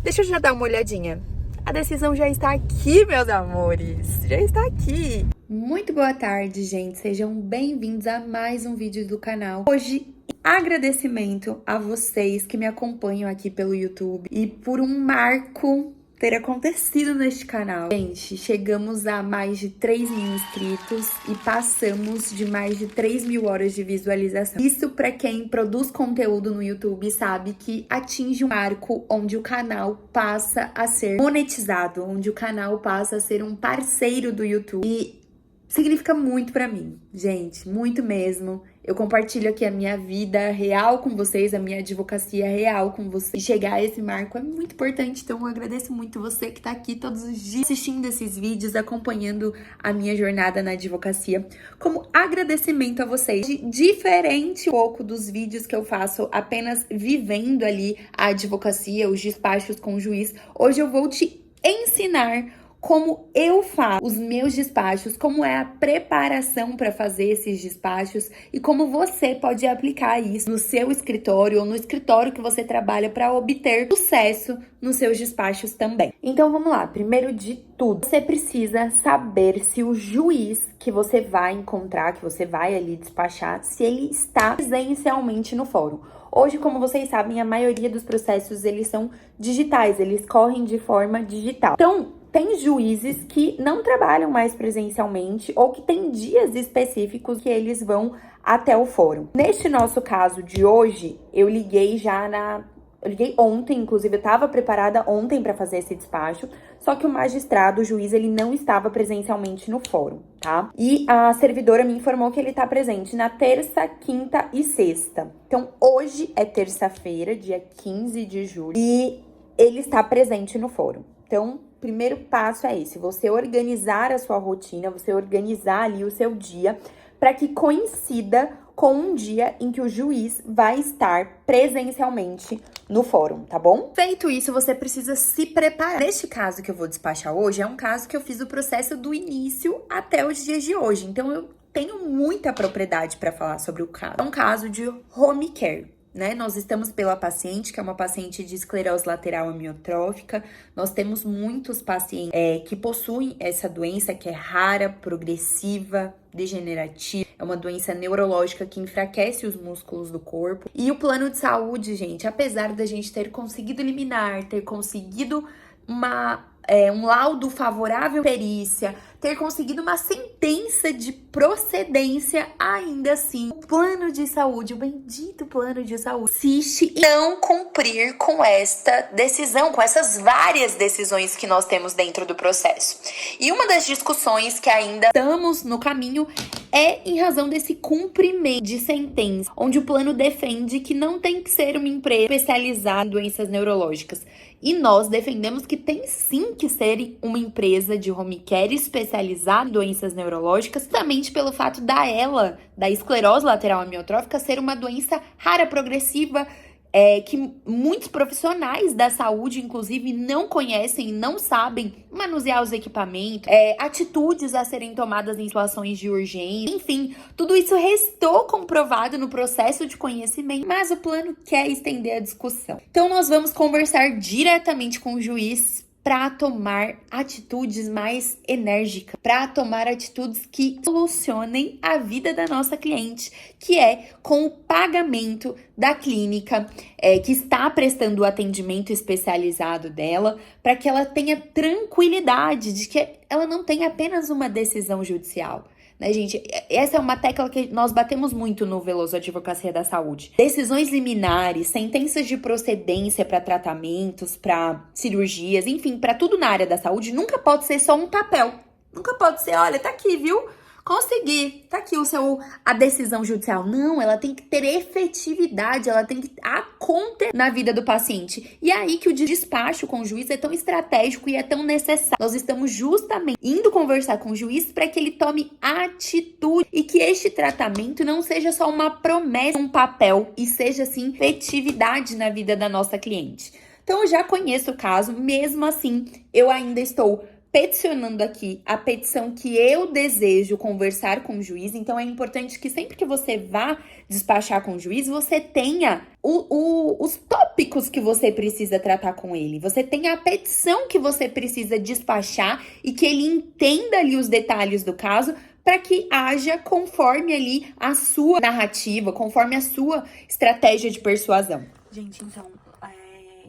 Deixa eu já dar uma olhadinha. A decisão já está aqui, meus amores. Já está aqui. Muito boa tarde, gente. Sejam bem-vindos a mais um vídeo do canal. Hoje, agradecimento a vocês que me acompanham aqui pelo YouTube e por um marco ter acontecido neste canal. Gente, chegamos a mais de 3 mil inscritos e passamos de mais de 3 mil horas de visualização. Isso para quem produz conteúdo no YouTube sabe que atinge um marco onde o canal passa a ser monetizado, onde o canal passa a ser um parceiro do YouTube. E significa muito pra mim, gente, muito mesmo. Eu compartilho aqui a minha vida real com vocês, a minha advocacia real com vocês. E chegar a esse marco é muito importante, então eu agradeço muito você que tá aqui todos os dias assistindo esses vídeos, acompanhando a minha jornada na advocacia. Como agradecimento a vocês, diferente um pouco dos vídeos que eu faço apenas vivendo ali a advocacia, os despachos com o juiz, hoje eu vou te ensinar como eu faço os meus despachos, como é a preparação para fazer esses despachos e como você pode aplicar isso no seu escritório ou no escritório que você trabalha para obter sucesso nos seus despachos também. Então vamos lá, primeiro de tudo, você precisa saber se o juiz que você vai encontrar, que você vai ali despachar, se ele está presencialmente no fórum. Hoje, como vocês sabem, a maioria dos processos eles são digitais, eles correm de forma digital. Então, tem juízes que não trabalham mais presencialmente ou que tem dias específicos que eles vão até o fórum. Neste nosso caso de hoje, eu liguei ontem, inclusive eu estava preparada ontem para fazer esse despacho, só que o magistrado, o juiz, ele não estava presencialmente no fórum, tá? E a servidora me informou que ele está presente na terça, quinta e sexta. Então, hoje é terça-feira, dia 15 de julho, e ele está presente no fórum. Então, primeiro passo é esse, você organizar a sua rotina, você organizar ali o seu dia para que coincida com um dia em que o juiz vai estar presencialmente no fórum, tá bom? Feito isso, você precisa se preparar. Neste caso que eu vou despachar hoje, é um caso que eu fiz o processo do início até os dias de hoje, então eu tenho muita propriedade para falar sobre o caso. É um caso de home care, né? Nós estamos pela paciente, que é uma paciente de esclerose lateral amiotrófica. Nós temos muitos pacientes que possuem essa doença que é rara, progressiva, degenerativa. É uma doença neurológica que enfraquece os músculos do corpo. E o plano de saúde, gente, apesar da gente ter conseguido eliminar, ter conseguido um laudo favorável à perícia, ter conseguido uma sentença de procedência, ainda assim, o plano de saúde, o bendito plano de saúde, insiste em não cumprir com esta decisão, com essas várias decisões que nós temos dentro do processo. E uma das discussões que ainda estamos no caminho é em razão desse cumprimento de sentença, onde o plano defende que não tem que ser uma empresa especializada em doenças neurológicas. E nós defendemos que tem sim que ser uma empresa de home care especializada em doenças neurológicas, somente pelo fato da esclerose lateral amiotrófica ser uma doença rara, progressiva, que muitos profissionais da saúde, inclusive, não conhecem, não sabem manusear os equipamentos, atitudes a serem tomadas em situações de urgência, enfim, tudo isso restou comprovado no processo de conhecimento, mas o plano quer estender a discussão. Então, nós vamos conversar diretamente com o juiz para tomar atitudes mais enérgicas, para tomar atitudes que solucionem a vida da nossa cliente, que é com o pagamento da clínica que está prestando o atendimento especializado dela, para que ela tenha tranquilidade de que ela não tem apenas uma decisão judicial. Né, gente? Essa é uma tecla que nós batemos muito no Veloso Advocacia da Saúde. Decisões liminares, sentenças de procedência para tratamentos, para cirurgias, enfim, para tudo na área da saúde, nunca pode ser só um papel. Nunca pode ser, olha, tá aqui, viu? Consegui, tá aqui a decisão judicial. Não, ela tem que ter efetividade, ela tem que acontecer na vida do paciente. E é aí que o despacho com o juiz é tão estratégico e é tão necessário. Nós estamos justamente indo conversar com o juiz para que ele tome atitude e que este tratamento não seja só uma promessa, um papel, e seja, sim, efetividade na vida da nossa cliente. Então, eu já conheço o caso, mesmo assim, eu ainda estou peticionando aqui a petição que eu desejo conversar com o juiz. Então, é importante que sempre que você vá despachar com o juiz, você tenha os tópicos que você precisa tratar com ele. Você tenha a petição que você precisa despachar e que ele entenda ali os detalhes do caso para que haja conforme ali a sua narrativa, conforme a sua estratégia de persuasão. Gente, então,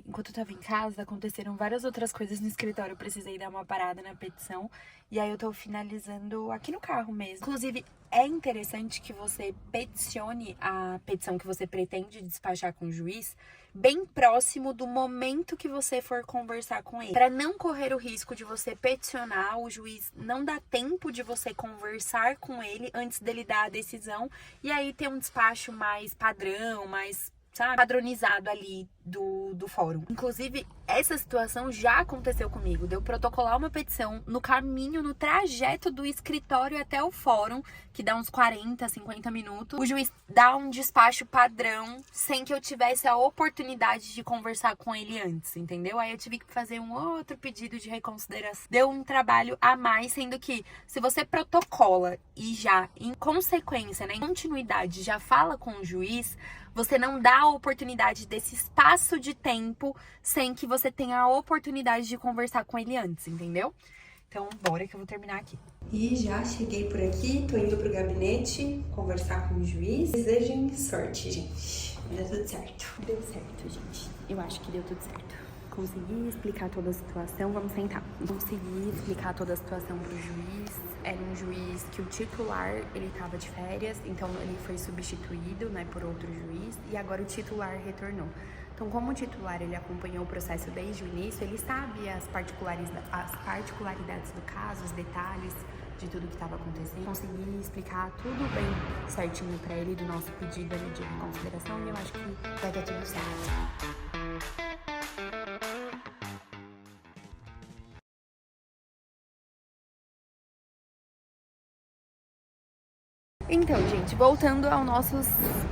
enquanto eu tava em casa, aconteceram várias outras coisas no escritório. Eu precisei dar uma parada na petição. E aí eu tô finalizando aqui no carro mesmo. Inclusive, é interessante que você peticione a petição que você pretende despachar com o juiz bem próximo do momento que você for conversar com ele. Para não correr o risco de você peticionar, o juiz não dá tempo de você conversar com ele antes dele dar a decisão. E aí ter um despacho mais padrão, mais, sabe, padronizado ali do fórum. Inclusive, essa situação já aconteceu comigo. De eu protocolar uma petição no caminho, no trajeto do escritório até o fórum, que dá uns 40, 50 minutos. O juiz dá um despacho padrão, sem que eu tivesse a oportunidade de conversar com ele antes, entendeu? Aí eu tive que fazer um outro pedido de reconsideração. Deu um trabalho a mais, sendo que se você protocola e já, em consequência, né, em continuidade, já fala com o juiz, você não dá a oportunidade desse espaço de tempo sem que você tenha a oportunidade de conversar com ele antes, entendeu? Então, bora que eu vou terminar aqui. E já cheguei por aqui, tô indo pro gabinete conversar com o juiz. Desejem sorte, gente. Deu tudo certo. Deu certo, gente. Eu acho que deu tudo certo. Consegui explicar toda a situação, vamos sentar. Consegui explicar toda a situação pro juiz. Era um juiz que o titular, ele tava de férias, então ele foi substituído, né, por outro juiz, e agora o titular retornou. Então, como o titular, ele acompanhou o processo desde o início, ele sabe as particularidades do caso, os detalhes de tudo que estava acontecendo. Consegui explicar tudo bem certinho pra ele do nosso pedido ali de reconsideração, e eu acho que vai dar tudo certo. Então, gente, voltando aos nossos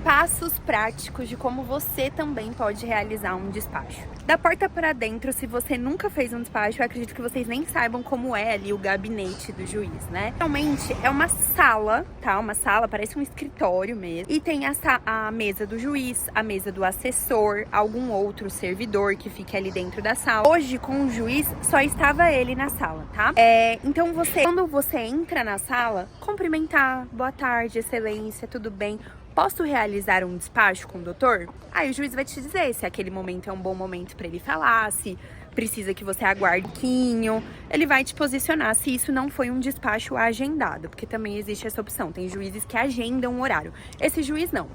passos práticos de como você também pode realizar um despacho. Da porta para dentro, se você nunca fez um despacho, eu acredito que vocês nem saibam como é ali o gabinete do juiz, né? Realmente é uma sala, tá? Uma sala, parece um escritório mesmo. E tem a mesa do juiz, a mesa do assessor, algum outro servidor que fique ali dentro da sala. Hoje, com o juiz, só estava ele na sala, tá? Então, quando você entra na sala, cumprimentar, boa tarde, excelência, tudo bem? Posso realizar um despacho com o doutor? Aí o juiz vai te dizer se aquele momento é um bom momento para ele falar, se precisa que você aguarde um pouquinho. Ele vai te posicionar se isso não foi um despacho agendado, porque também existe essa opção. Tem juízes que agendam um horário. Esse juiz não.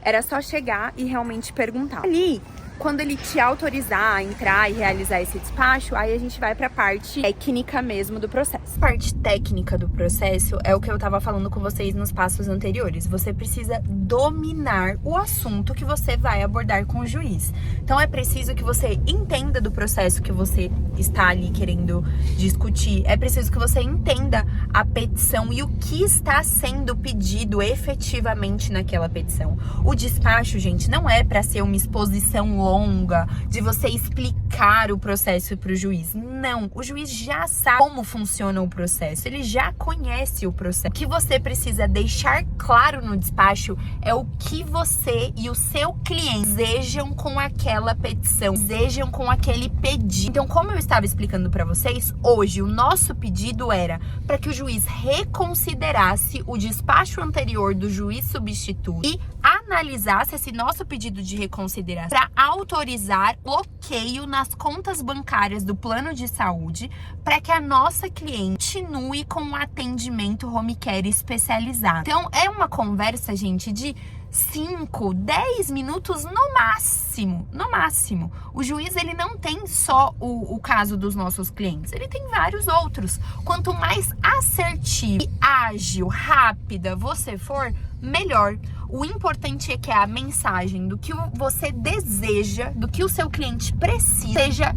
Era só chegar e realmente perguntar. Ali, quando ele te autorizar a entrar e realizar esse despacho, aí a gente vai pra parte técnica mesmo do processo. A parte técnica do processo é o que eu tava falando com vocês nos passos anteriores. Você precisa dominar o assunto que você vai abordar com o juiz. Então é preciso que você entenda do processo que você está ali querendo discutir. É preciso que você entenda a petição e o que está sendo pedido efetivamente naquela petição. O despacho, gente, não é para ser uma exposição longa de você explicar o processo para o juiz. Não, o juiz já sabe como funciona o processo, ele já conhece o processo. O que você precisa deixar claro no despacho é o que você e o seu cliente desejam com aquela petição, desejam com aquele pedido. Então, como eu estava explicando para vocês, hoje o nosso pedido era para que o juiz reconsiderasse o despacho anterior do juiz substituto e analisasse esse nosso pedido de reconsideração para autorizar bloqueio nas contas bancárias do plano de saúde para que a nossa cliente continue com o atendimento home care especializado. Então, é uma conversa, gente, de 5, 10 minutos no máximo, no máximo. O juiz, ele não tem só o caso dos nossos clientes, ele tem vários outros. Quanto mais assertivo, ágil, rápida você for, melhor. O importante é que a mensagem do que você deseja, do que o seu cliente precisa, seja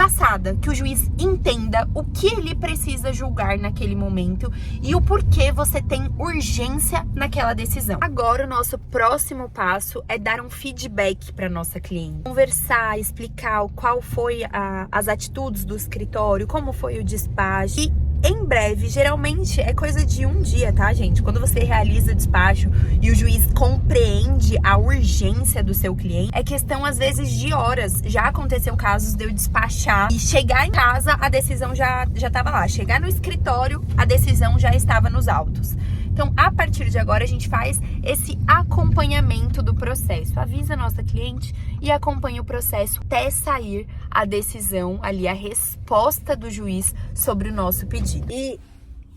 passada, que o juiz entenda o que ele precisa julgar naquele momento e o porquê você tem urgência naquela decisão. Agora, o nosso próximo passo é dar um feedback para nossa cliente. Conversar, explicar qual foi as atitudes do escritório, como foi o despacho. E em breve, geralmente é coisa de um dia, tá, gente? Quando você realiza o despacho e o juiz compreende a urgência do seu cliente, é questão, às vezes, de horas. Já aconteceu casos de eu despachar e chegar em casa, a decisão já tava lá. Chegar no escritório, a decisão já estava nos autos. Então, a partir de agora, a gente faz esse acompanhamento do processo. Avisa a nossa cliente e acompanha o processo até sair a decisão ali, a resposta do juiz sobre o nosso pedido. E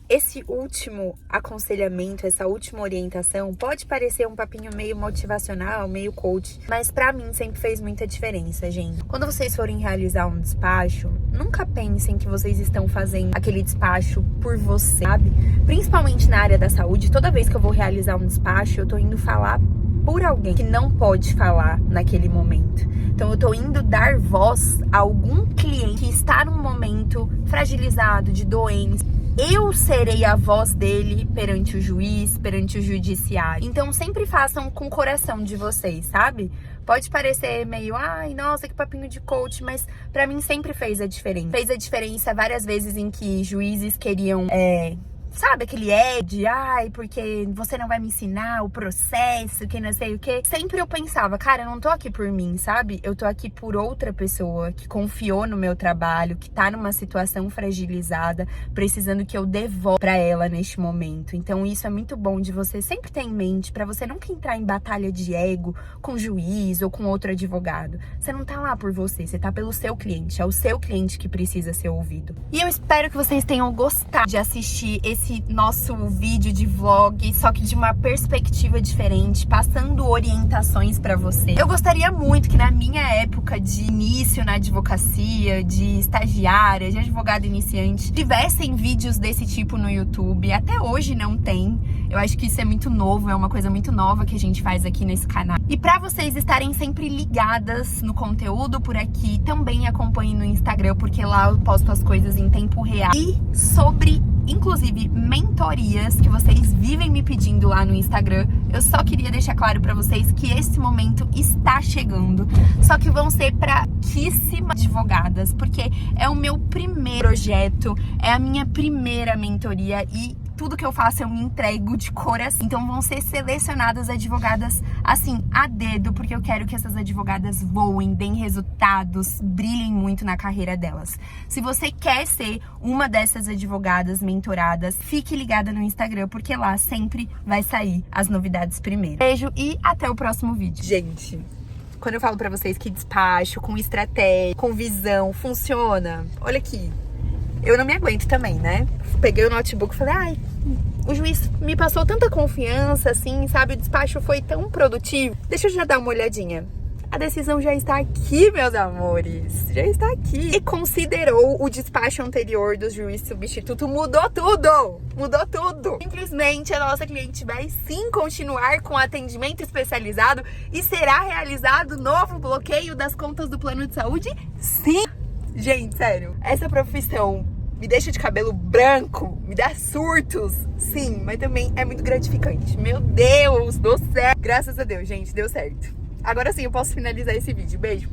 esse último aconselhamento, essa última orientação, pode parecer um papinho meio motivacional, meio coach, mas pra mim sempre fez muita diferença, gente. Quando vocês forem realizar um despacho, nunca pensem que vocês estão fazendo aquele despacho por você, sabe? Principalmente na área da saúde, toda vez que eu vou realizar um despacho, eu tô indo falar por alguém que não pode falar naquele momento. Então eu tô indo dar voz a algum cliente que está num momento fragilizado, de doença. Eu serei a voz dele perante o juiz, perante o judiciário. Então sempre façam com o coração de vocês, sabe? Pode parecer meio, ai, nossa, que papinho de coach, mas pra mim sempre fez a diferença. Fez a diferença várias vezes em que juízes queriam, sabe, aquele ai, porque você não vai me ensinar o processo, que não sei o quê. Sempre eu pensava, cara, eu não tô aqui por mim, sabe? Eu tô aqui por outra pessoa que confiou no meu trabalho, que tá numa situação fragilizada, precisando que eu devolva pra ela neste momento. Então isso é muito bom de você sempre ter em mente, pra você nunca entrar em batalha de ego com o juiz ou com outro advogado. Você não tá lá por você tá pelo seu cliente. É o seu cliente que precisa ser ouvido. E eu espero que vocês tenham gostado de assistir esse nosso vídeo de vlog, só que de uma perspectiva diferente, passando orientações pra você. Eu gostaria muito que na minha época de início na advocacia, de estagiária, de advogado iniciante, tivessem vídeos desse tipo no YouTube. Até hoje não tem. Eu acho que isso é muito novo, é uma coisa muito nova que a gente faz aqui nesse canal. E pra vocês estarem sempre ligadas no conteúdo por aqui, também acompanhem no Instagram, porque lá eu posto as coisas em tempo real. E sobre, inclusive, mentorias que vocês vivem me pedindo lá no Instagram, eu só queria deixar claro pra vocês que esse momento está chegando, só que vão ser pra pouquíssimas advogadas, porque é o meu primeiro projeto, é a minha primeira mentoria e tudo que eu faço eu me entrego de coração. Então vão ser selecionadas advogadas assim, a dedo, porque eu quero que essas advogadas voem, deem resultados, brilhem muito na carreira delas. Se você quer ser uma dessas advogadas mentoradas, fique ligada no Instagram, porque lá sempre vai sair as novidades primeiro. Beijo e até o próximo vídeo. Gente, quando eu falo pra vocês que despacho, com estratégia, com visão, funciona, olha aqui. Eu não me aguento também, né? Peguei o notebook e falei, ai, o juiz me passou tanta confiança, assim, sabe? O despacho foi tão produtivo. Deixa eu já dar uma olhadinha. A decisão já está aqui, meus amores. Já está aqui. E considerou o despacho anterior do juiz substituto. Mudou tudo. Mudou tudo. Simplesmente a nossa cliente vai sim continuar com atendimento especializado e será realizado novo bloqueio das contas do plano de saúde? Sim. Gente, sério, essa profissão me deixa de cabelo branco, me dá surtos, sim, mas também é muito gratificante. Meu Deus do céu! Graças a Deus, gente, deu certo. Agora sim eu posso finalizar esse vídeo. Beijo!